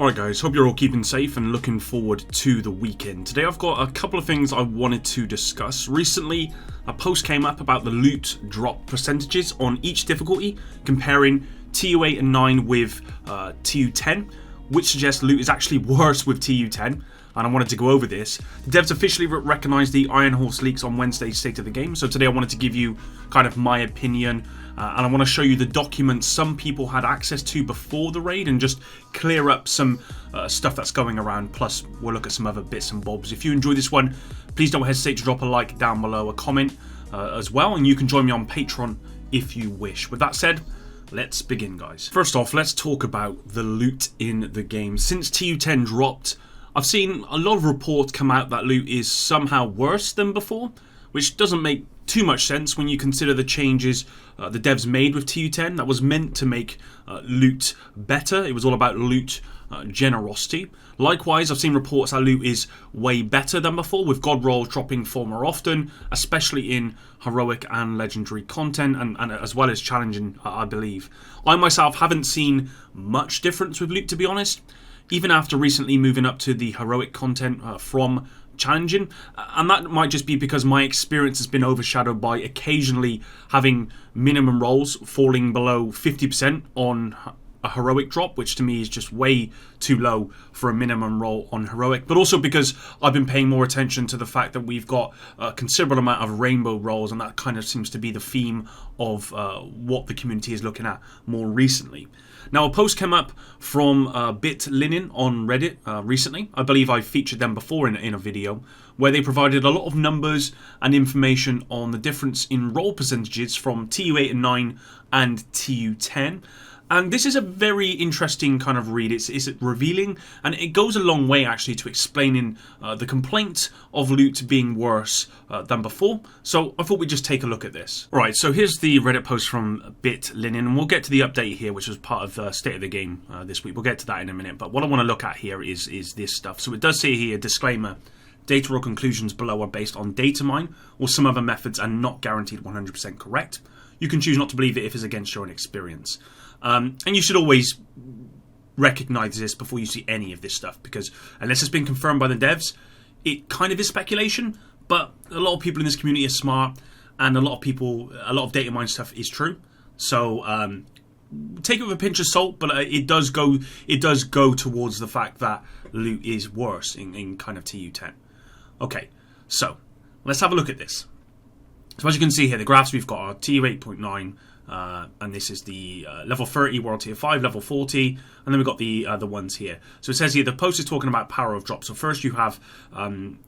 Alright guys, hope you're all keeping safe and looking forward to the weekend. Today I've got a couple of things I wanted to discuss. Recently, a post came up about the loot drop percentages on each difficulty, comparing TU8 and 9 with TU10, which suggests loot is actually worse with TU10. And I wanted to go over this. The devs officially recognized the Iron Horse leaks on Wednesday's State of the Game, so today I wanted to give you kind of my opinion, and I want to show you the documents some people had access to before the raid and just clear up some stuff that's going around, plus we'll look at some other bits and bobs. If you enjoyed this one, please don't hesitate to drop a like down below, a comment as well, and you can join me on Patreon if you wish. With that said, let's begin, guys. First off, let's talk about the loot in the game. Since TU10 dropped, I've seen a lot of reports come out that loot is somehow worse than before, which doesn't make too much sense when you consider the changes the devs made with TU10 that was meant to make loot better. It was all about loot generosity. Likewise, I've seen reports that loot is way better than before, with god rolls dropping far more often, especially in heroic and legendary content, and as well as challenging, I believe. I myself haven't seen much difference with loot, to be honest, even after recently moving up to the heroic content from challenging, and that might just be because my experience has been overshadowed by occasionally having minimum rolls falling below 50% on a heroic drop, which to me is just way too low for a minimum roll on heroic, but also because I've been paying more attention to the fact that we've got a considerable amount of rainbow rolls, and that kind of seems to be the theme of what the community is looking at more recently. Now, a post came up from Bitlilin on Reddit recently. I believe I featured them before in a video, where they provided a lot of numbers and information on the difference in roll percentages from TU8 and 9 and TU10. And this is a very interesting kind of read. It's revealing, and it goes a long way actually to explaining the complaint of loot being worse than before. So I thought we'd just take a look at this. Alright, so here's the Reddit post from Bitlilin, and we'll get to the update here, which was part of State of the Game this week. We'll get to that in a minute, but what I want to look at here is this stuff. So it does say here, disclaimer, data or conclusions below are based on data mine or some other methods and not guaranteed 100% correct. You can choose not to believe it if it's against your own experience. And you should always recognize this before you see any of this stuff, because unless it's been confirmed by the devs, it kind of is speculation, but a lot of people in this community are smart, and a lot of data mine stuff is true. So take it with a pinch of salt, but it does go towards the fact that loot is worse in kind of TU10. Okay, so let's have a look at this. So as you can see here, the graphs we've got are TU8.9, and this is the level 30 World Tier 5, level 40, and then we've got the other ones here. So it says here, the post is talking about power of drop. So first you have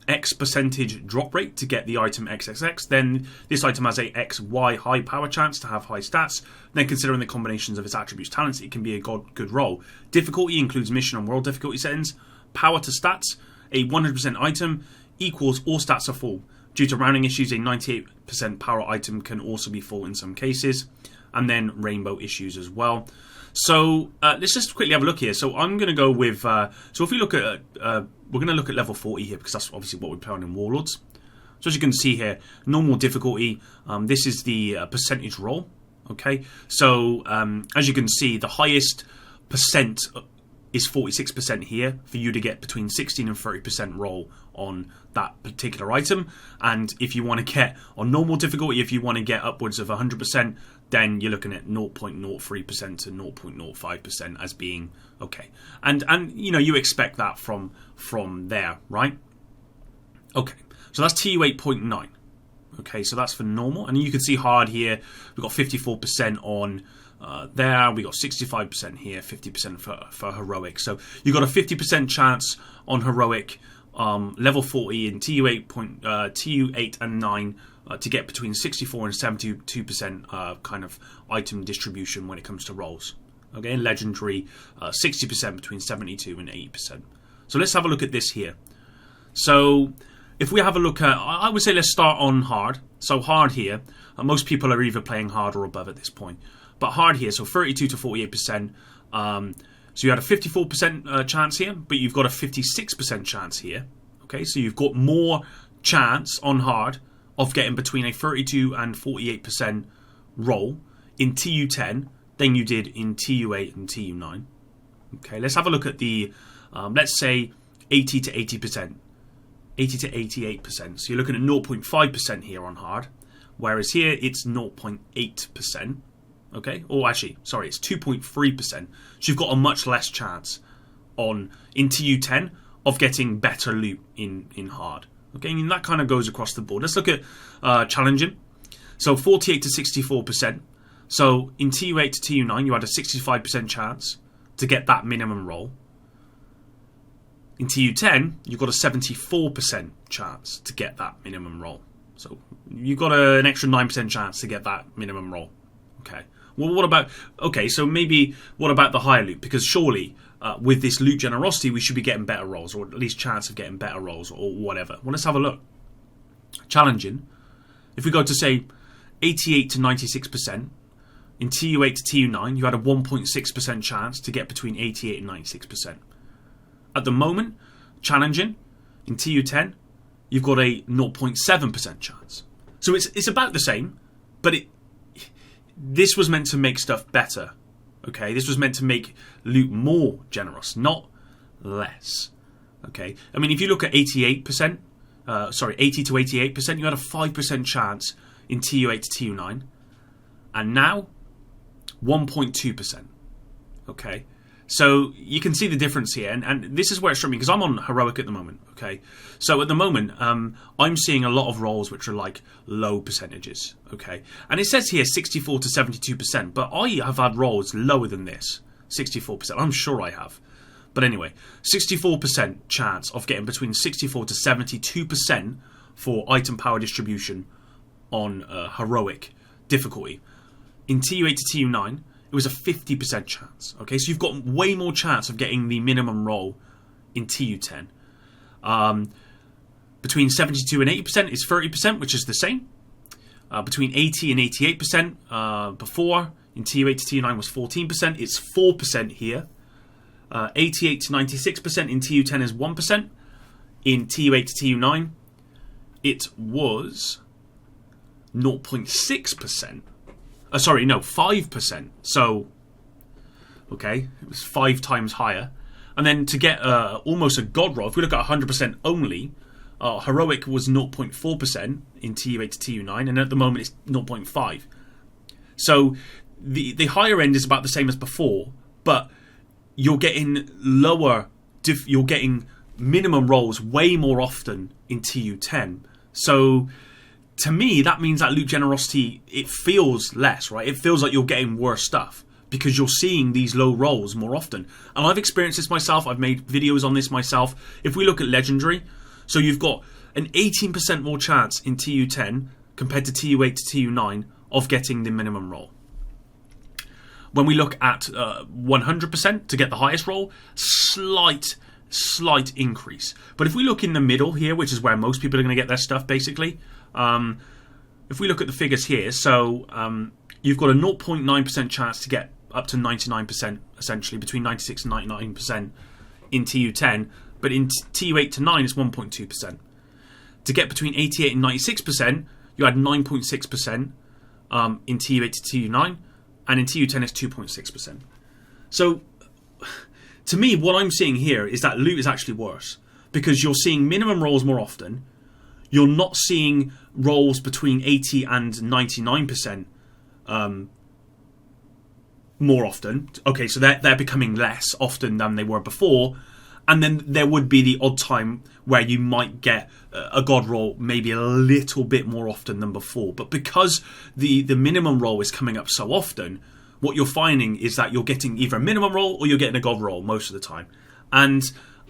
X percentage drop rate to get the item XXX, then this item has a XY high power chance to have high stats, then considering the combinations of its attributes talents, it can be a good roll. Difficulty includes mission and world difficulty settings. Power to stats, a 100% item equals all stats are full. Due to rounding issues, a 98% power item can also be full in some cases. And then rainbow issues as well. So let's just quickly have a look here. So I'm going to go with... so if we look at... we're going to look at level 40 here, because that's obviously what we're playing in Warlords. So as you can see here, normal difficulty. This is the percentage roll. Okay. So as you can see, the highest percent is 46% here for you to get between 16 and 30% roll on that particular item. And if you want to get on normal difficulty, if you want to get upwards of 100%, then you're looking at 0.03% to 0.05% as being okay. And you know, you expect that from there, right? Okay, so that's TU8.9. Okay, so that's for normal, and you can see hard here. We've got 54% on there. We got 65% here, 50% for heroic. So you've got a 50% chance on heroic, level 40 in TU8 and 9 to get between 64 and 72% kind of item distribution when it comes to rolls. Okay, in legendary, 60% between 72 and 80%. So let's have a look at this here. So if we have a look at, I would say let's start on hard. So hard here, most people are either playing hard or above at this point. But hard here, so 32 to 48%. So you had a 54% chance here, but you've got a 56% chance here. Okay, so you've got more chance on hard of getting between a 32 and 48% roll in TU10 than you did in TU8 and TU9. Okay, let's have a look at the, let's say 80 to 80%, 80 to 88%. So you're looking at 0.5% here on hard, whereas here it's 0.8%. Okay, or actually, sorry, it's 2.3%. So you've got a much less chance in TU10 of getting better loot in hard. Okay, and that kind of goes across the board. Let's look at challenging. So 48 to 64%. So in TU8 to TU9, you had a 65% chance to get that minimum roll. In TU10, you've got a 74% chance to get that minimum roll. So you've got an extra 9% chance to get that minimum roll. Okay. Well, what about... Okay, so maybe what about the higher loot? Because surely with this loot generosity, we should be getting better rolls, or at least chance of getting better rolls, or whatever. Well, let's have a look. Challenging. If we go to, say, 88 to 96%, in TU8 to TU9, you had a 1.6% chance to get between 88 and 96%. At the moment, challenging, in TU10, you've got a 0.7% chance. So it's about the same, but this was meant to make stuff better. Okay, this was meant to make loot more generous, not less. Okay, I mean, if you look at 80 to 88%, you had a 5% chance in TU8 to TU9, and now 1.2%. Okay, so you can see the difference here, and this is where it's struck me, because I'm on heroic at the moment. Okay, so at the moment I'm seeing a lot of rolls which are like low percentages. Okay, and it says here 64 to 72%, but I have had rolls lower than this, 64%. I'm sure I have, but anyway, 64% chance of getting between 64 to 72% for item power distribution on heroic difficulty. In TU8 to TU9, it was a 50% chance. Okay, so you've got way more chance of getting the minimum roll in TU10. Between 72 and 80% is 30%, which is the same. Between 80 and 88% before, in TU8 to TU9 was 14%. It's 4% here. 88 to 96% in TU10 is 1%. In TU8 to TU9, it was 0.6%. Sorry, no, 5%. So, okay, it was 5 times higher. And then to get almost a god roll, if we look at 100% only, heroic was 0.4% in TU8 to TU9, and at the moment it's 0.5. So the higher end is about the same as before, but you're getting you're getting minimum rolls way more often in TU10. So to me, that means that loot generosity, it feels less, right? It feels like you're getting worse stuff because you're seeing these low rolls more often. And I've experienced this myself. I've made videos on this myself. If we look at legendary, so you've got an 18% more chance in TU10 compared to TU8 to TU9 of getting the minimum roll. When we look at 100% to get the highest roll, slight increase. But if we look in the middle here, which is where most people are going to get their stuff basically, if we look at the figures here, so you've got a 0.9% chance to get up to 99%, essentially, between 96 and 99% in TU10, but in TU8 to 9 it's 1.2%. To get between 88 and 96%, you had 9.6% in TU8 to TU9, and in TU10 it's 2.6%. So, to me, what I'm seeing here is that loot is actually worse, because you're seeing minimum rolls more often. You're not seeing rolls between 80 and 99% more often. Okay, so they're becoming less often than they were before. And then there would be the odd time where you might get a god roll maybe a little bit more often than before. But because the minimum roll is coming up so often, what you're finding is that you're getting either a minimum roll or you're getting a god roll most of the time. And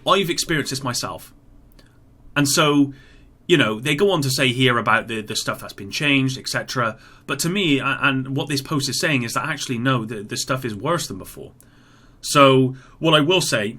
I've experienced this myself. And so, you know, they go on to say here about the stuff that's been changed, etc. But to me, and what this post is saying is that actually, no, the stuff is worse than before. So what I will say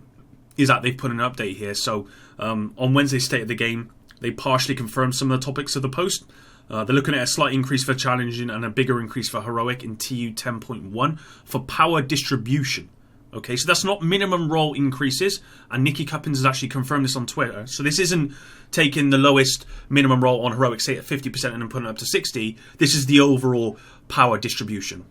is that they've put an update here. So on Wednesday's State of the Game, they partially confirmed some of the topics of the post. They're looking at a slight increase for challenging and a bigger increase for heroic in TU 10.1 for power distribution. Okay, so that's not minimum roll increases, and Nikki Cuppins has actually confirmed this on Twitter. So this isn't taking the lowest minimum roll on heroic, say at 50%, and then putting it up to 60. This is the overall power distribution.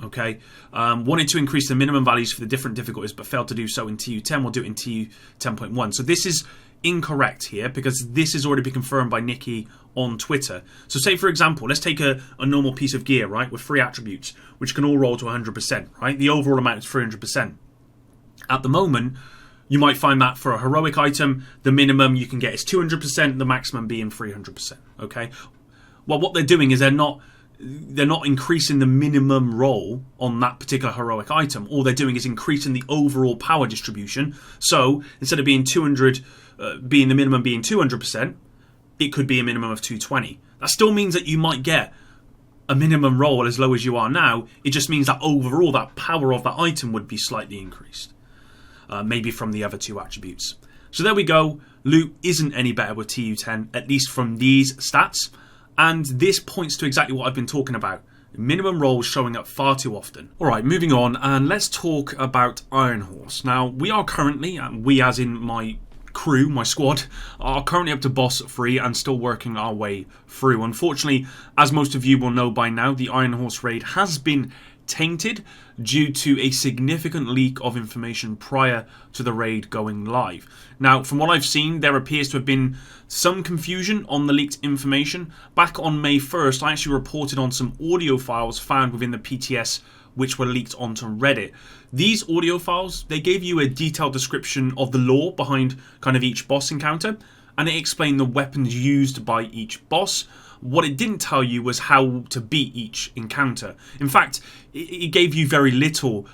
Okay, wanted to increase the minimum values for the different difficulties, but failed to do so in TU10. We'll do it in TU10.1. So this is incorrect here because this has already been confirmed by Nikki on Twitter. So say, for example, let's take a normal piece of gear, right, with 3 attributes, which can all roll to 100%, right? The overall amount is 300%. At the moment, you might find that for a heroic item, the minimum you can get is 200%, the maximum being 300%, okay? Well, what they're doing is they're not increasing the minimum roll on that particular heroic item. All they're doing is increasing the overall power distribution. So instead of being 200, being the minimum being 200%, it could be a minimum of 220. That still means that you might get a minimum roll as low as you are now. It just means that overall that power of that item would be slightly increased. Maybe from the other 2 attributes. So there we go. Loot isn't any better with TU10, at least from these stats. And this points to exactly what I've been talking about. Minimum rolls showing up far too often. Alright, moving on, and let's talk about Iron Horse. Now, we are currently, we as in my crew, my squad, are currently up to boss 3 and still working our way through. Unfortunately, as most of you will know by now, the Iron Horse raid has been tainted due to a significant leak of information prior to the raid going live. Now, from what I've seen, there appears to have been some confusion on the leaked information. Back on May 1st, I actually reported on some audio files found within the PTS which were leaked onto Reddit. These audio files, they gave you a detailed description of the lore behind kind of each boss encounter, and it explained the weapons used by each boss. What it didn't tell you was how to beat each encounter. In fact, it gave you very little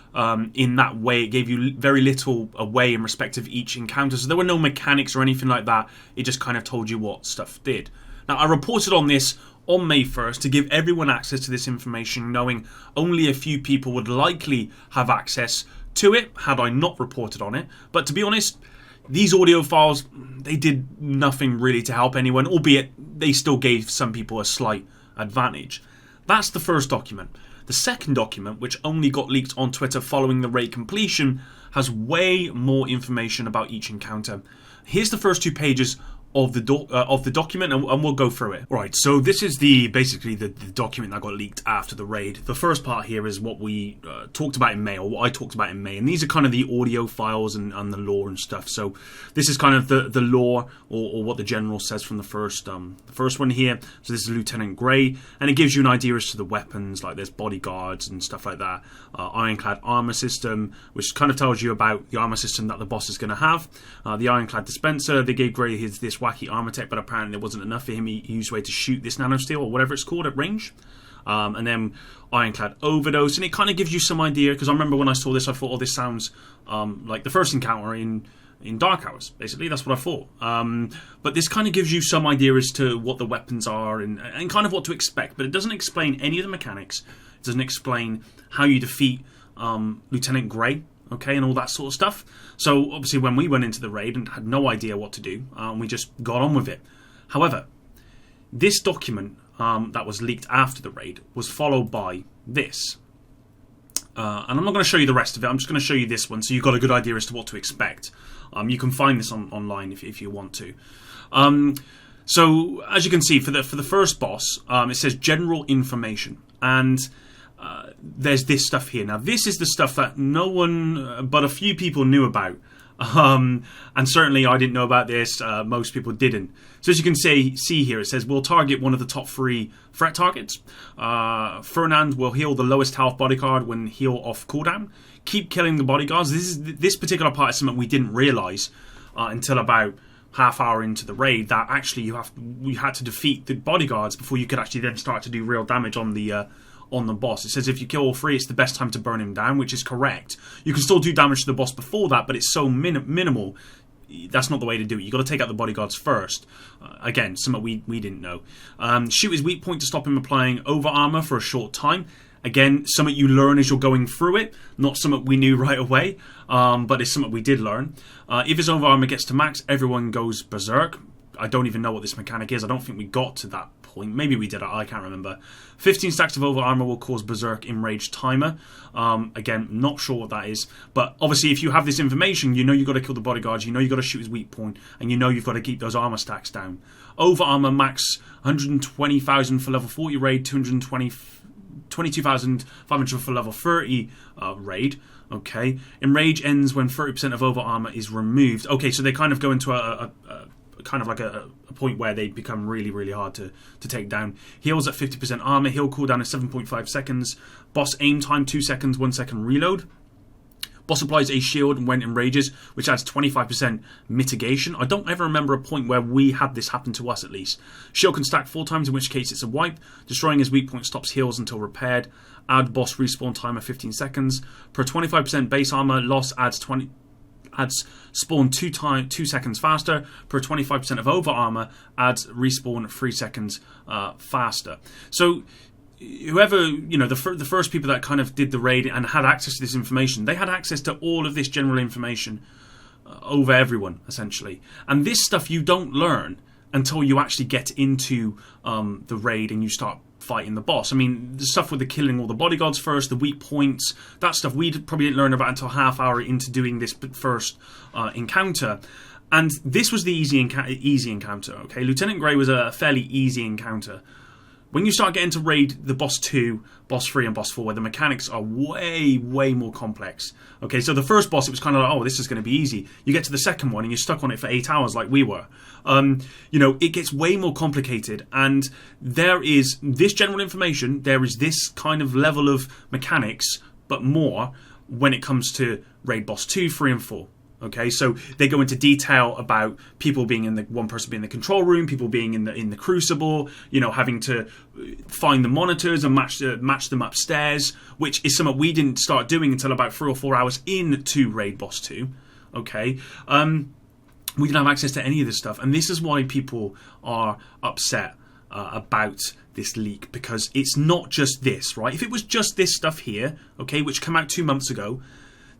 in that way. It gave you very little away in respect of each encounter. So there were no mechanics or anything like that. It just kind of told you what stuff did. Now, I reported on this on May 1st to give everyone access to this information, knowing only a few people would likely have access to it had I not reported on it. But to be honest, these audio files, they did nothing really to help anyone, albeit they still gave some people a slight advantage. That's the first document. The second document, which only got leaked on Twitter following the raid completion, has way more information about each encounter. Here's the first 2 pages of the document, and we'll go through it. Right, so this is basically the document that got leaked after the raid. The first part here is what we talked about in May, or what I talked about in May, and these are kind of the audio files and the lore and stuff. So this is kind of the lore, or what the general says from the first one here. So this is Lieutenant Grey, and it gives you an idea as to the weapons, like there's bodyguards and stuff like that. Ironclad armor system, which kind of tells you about the armor system that the boss is going to have. The Ironclad dispenser, they gave Grey this wacky armor tech, but apparently there wasn't enough for him. He used a way to shoot this nanosteel or whatever it's called at range. And then Ironclad overdose, and it kind of gives you some idea, because I remember when I saw this I thought, oh, this sounds like the first encounter in Dark Hours. Basically, that's what I thought. But this kind of gives you some idea as to what the weapons are and kind of what to expect, but it doesn't explain any of the mechanics. It doesn't explain how you defeat Lieutenant Grey, okay, and all that sort of stuff. So obviously when we went into the raid and had no idea what to do, we just got on with it. However, this document that was leaked after the raid was followed by this. And I'm not going to show you the rest of it, I'm just going to show you this one so you've got a good idea as to what to expect. You can find this online if you want to. So as you can see, for the first boss, it says general information, and there's this stuff here. Now this is the stuff that no one but a few people knew about, and certainly I didn't know about this. Most people didn't. So as you can see here, it says we'll target one of the top 3 threat targets. Fernand will heal the lowest health bodyguard when heal off cooldown. Keep killing the bodyguards. This particular part is something we didn't realise until about half hour into the raid, that actually you had to defeat the bodyguards before you could actually then start to do real damage on the boss. It says if you kill all 3, it's the best time to burn him down, which is correct. You can still do damage to the boss before that, but it's so minimal. That's not the way to do it. You've got to take out the bodyguards first. Again, something we didn't know. Shoot his weak point to stop him applying over armor for a short time. Again, something you learn as you're going through it, not something we knew right away, but it's something we did learn. If his over armor gets to max, everyone goes berserk. I don't even know what this mechanic is. I don't think we got to that point. Maybe we did. I can't remember. 15 stacks of over armor will cause berserk enraged timer. Again, not sure what that is. But obviously, if you have this information, you know you've got to kill the bodyguards. You know you've got to shoot his weak point, and you know you've got to keep those armor stacks down. Over armor max 120,000 for level 40 raid, 220 22,500 for level 30 raid. Okay, Enrage ends when 30% of over armor is removed. Okay, so they kind of go into a kind of like a point where they become really, really hard to take down. Heals at 50% armor. Heal cooldown is 7.5 seconds. Boss aim time 2 seconds, 1 second reload. Boss applies a shield when enrages, which adds 25% mitigation. I don't ever remember a point where we had this happen to us, at least. Shield can stack 4 times, in which case it's a wipe. Destroying his weak point stops heals until repaired. Add boss respawn timer 15 seconds. Per 25% base armor loss adds spawn 2 seconds faster. Per 25% of over armor adds respawn 3 seconds faster. So whoever, the first people that kind of did the raid and had access to this information, they had access to all of this general information over everyone, essentially. And this stuff you don't learn until you actually get into the raid and you start fighting the boss. I mean, the stuff with the killing all the bodyguards first, the weak points, that stuff we probably didn't learn about until half hour into doing this first encounter. And this was the easy encounter, okay? Lieutenant Grey was a fairly easy encounter. When you start getting to raid the boss 2, boss 3 and boss 4, where the mechanics are way, way more complex. Okay, so the first boss, it was kind of like, oh, this is going to be easy. You get to the second one and you're stuck on it for 8 hours like we were. It gets way more complicated, and there is this general information, there is this kind of level of mechanics, but more when it comes to raid boss 2, 3 and 4. Okay, so they go into detail about people being in one person being in the control room, people being in the crucible, having to find the monitors and match them upstairs, which is something we didn't start doing until about 3 or 4 hours into raid boss 2. Okay, we didn't have access to any of this stuff, and this is why people are upset about this leak, because it's not just this, right? If it was just this stuff here, okay, which came out 2 months ago,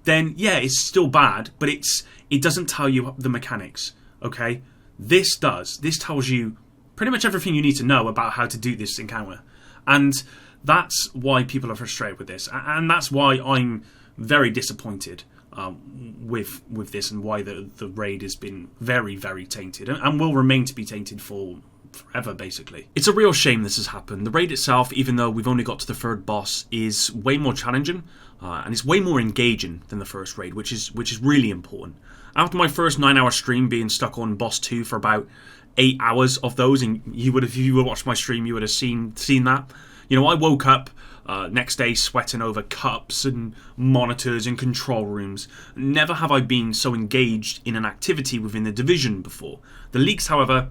then yeah, it's still bad, but it doesn't tell you the mechanics, okay? This does. This tells you pretty much everything you need to know about how to do this encounter. And that's why people are frustrated with this. And that's why I'm very disappointed with this, and why the raid has been very, very tainted and will remain to be tainted for forever, basically. It's a real shame this has happened. The raid itself, even though we've only got to the third boss, is way more challenging and it's way more engaging than the first raid, which is really important. After my first 9-hour stream being stuck on boss 2 for about 8 hours of those, and if you would watch my stream, you would have seen that. I woke up next day sweating over cups and monitors and control rooms. Never have I been so engaged in an activity within the division before. The leaks, however,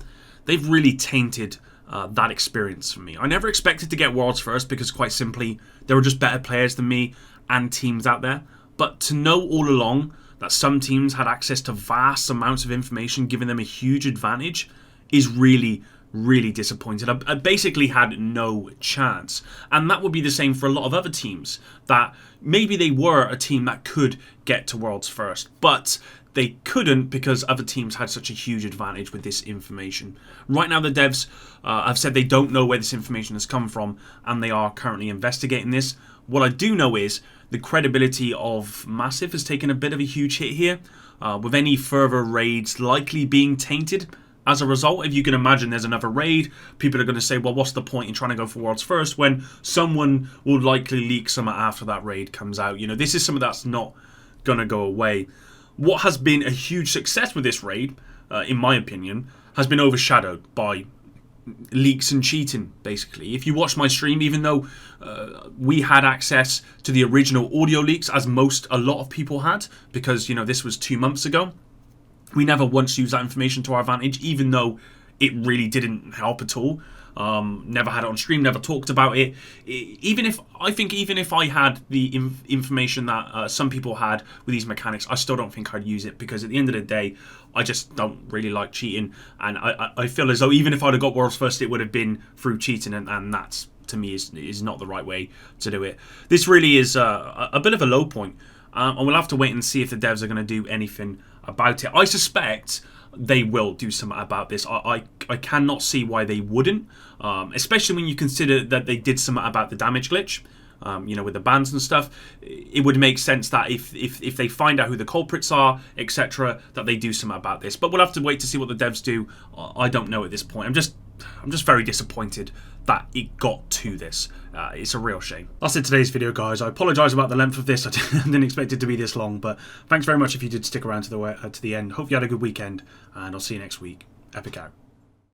they've really tainted that experience for me. I never expected to get worlds first because, quite simply, there were just better players than me and teams out there. But to know all along that some teams had access to vast amounts of information, giving them a huge advantage, is really, really disappointing. I basically had no chance. And that would be the same for a lot of other teams, that maybe they were a team that could get to worlds first, but they couldn't because other teams had such a huge advantage with this information. Right now, the devs have said they don't know where this information has come from, and they are currently investigating this. What I do know is the credibility of Massive has taken a bit of a huge hit here, with any further raids likely being tainted as a result. If you can imagine there's another raid, people are going to say, well, what's the point in trying to go for worlds first when someone will likely leak something after that raid comes out? This is something that's not going to go away. What has been a huge success with this raid, in my opinion, has been overshadowed by leaks and cheating, basically. If you watch my stream, even though we had access to the original audio leaks, as a lot of people had, because, this was 2 months ago, we never once used that information to our advantage, even though it really didn't help at all. Never had it on stream, never talked about it. Even if I had the information that some people had with these mechanics, I still don't think I'd use it, because at the end of the day, I just don't really like cheating, and I feel as though even if I'd have got worlds first, it would have been through cheating, and that's, to me, is not the right way to do it. This really is a bit of a low point, and we'll have to wait and see if the devs are going to do anything about it. I suspect they will do something about this. I cannot see why they wouldn't, especially when you consider that they did something about the damage glitch, with the bans and stuff. It would make sense that if they find out who the culprits are, etc., that they do something about this. But we'll have to wait to see what the devs do. I don't know at this point. I'm just very disappointed that it got to this. It's a real shame. That's it today's video, guys. I apologise about the length of this. I didn't expect it to be this long, but thanks very much if you did stick around to the end. Hope you had a good weekend, and I'll see you next week. Epic out.